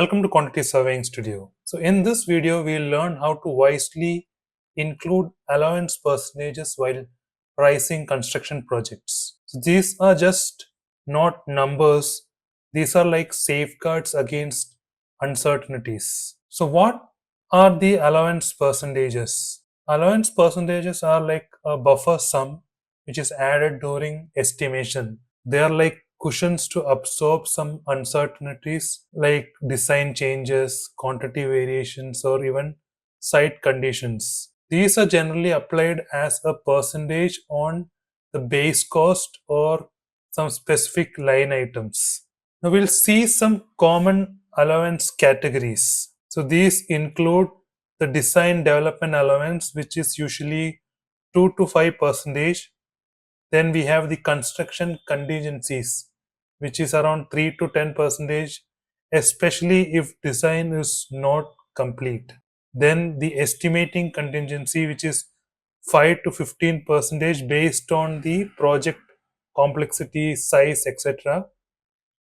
Welcome to Quantity Surveying Studio. So in this video, we'll learn how to wisely include allowance percentages while pricing construction projects. So these are just not numbers. These are like safeguards against uncertainties. So what are the allowance percentages? Allowance percentages are like a buffer sum which is added during estimation. They are like cushions to absorb some uncertainties like design changes, quantity variations, or even site conditions. These are generally applied as a percentage on the base cost or some specific line items. Now we'll see some common allowance categories. So these include the design development allowance, which is usually 2 to 5 percentage. Then we have the construction contingencies, which is around 3 to 10 percentage, especially if design is not complete. Then the estimating contingency, which is 5 to 15 percentage based on the project complexity, size, etc.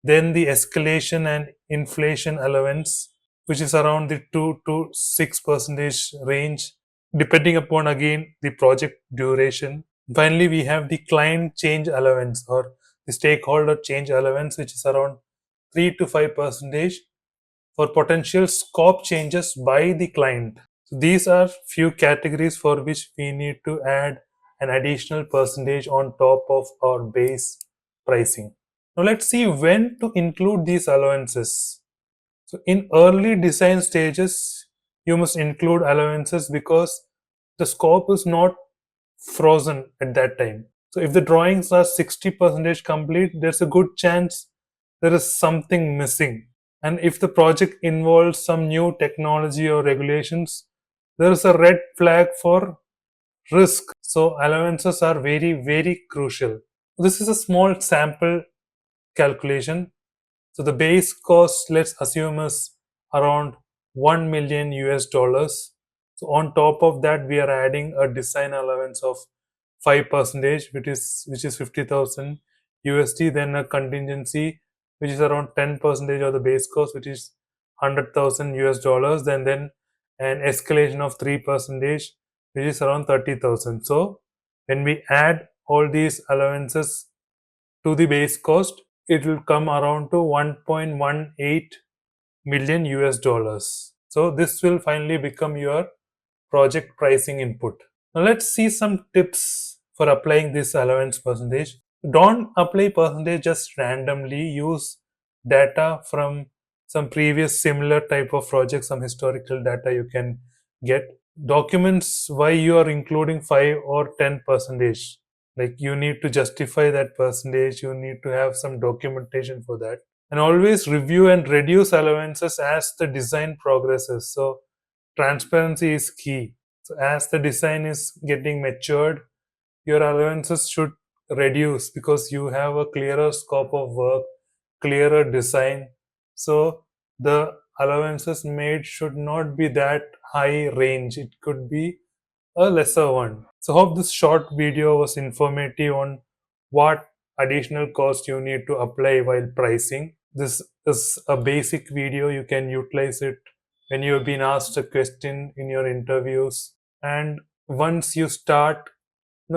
Then the escalation and inflation allowance, which is around the 2 to 6 percentage range, depending upon again the project duration. Finally, we have the client change allowance or the stakeholder change allowance, which is around 3 to 5 percentage for potential scope changes by the client. So these are few categories for which we need to add an additional percentage on top of our base pricing. Now let's see when to include these allowances. So in early design stages, you must include allowances because the scope is not frozen at that time. So if the drawings are 60% complete, there's a good chance there is something missing. And if the project involves some new technology or regulations, there is a red flag for risk. So allowances are very, very crucial. This is a small sample calculation. So the base cost, let's assume, is around 1 million US dollars. So on top of that, we are adding a design allowance of 5 percentage, which is 50,000 USD. Then a contingency, which is around 10 percentage of the base cost, which is 100,000 US dollars. Then an escalation of 3 percentage, which is around 30,000. So when we add all these allowances to the base cost, it will come around to 1.18 million US dollars. So this will finally become your project pricing input. Now let's see some tips for applying this allowance percentage. Don't apply percentage just randomly. Use data from some previous similar type of projects, some historical data you can get. Documents why you are including 5 or 10 percentage. Like you need to justify that percentage, you need to have some documentation for that. And always review and reduce allowances as the design progresses. So transparency is key. So as the design is getting matured, your allowances should reduce because you have a clearer scope of work, clearer design. So the allowances made should not be that high range. It could be a lesser one. So hope this short video was informative on what additional cost you need to apply while pricing. This is a basic video. You can utilize it when you have been asked a question in your interviews. And once you start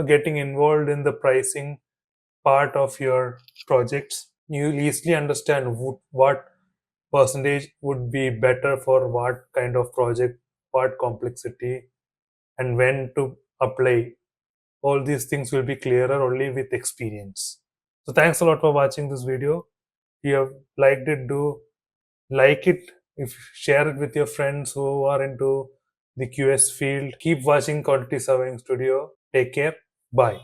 getting involved in the pricing part of your projects, you'll easily understand what percentage would be better for what kind of project, what complexity, and when to apply. All these things will be clearer only with experience. So thanks a lot for watching this video. If you have liked it, do like it. If share it with your friends who are into the QS field. Keep watching Quantity Surveying Studio. Take care. Bye.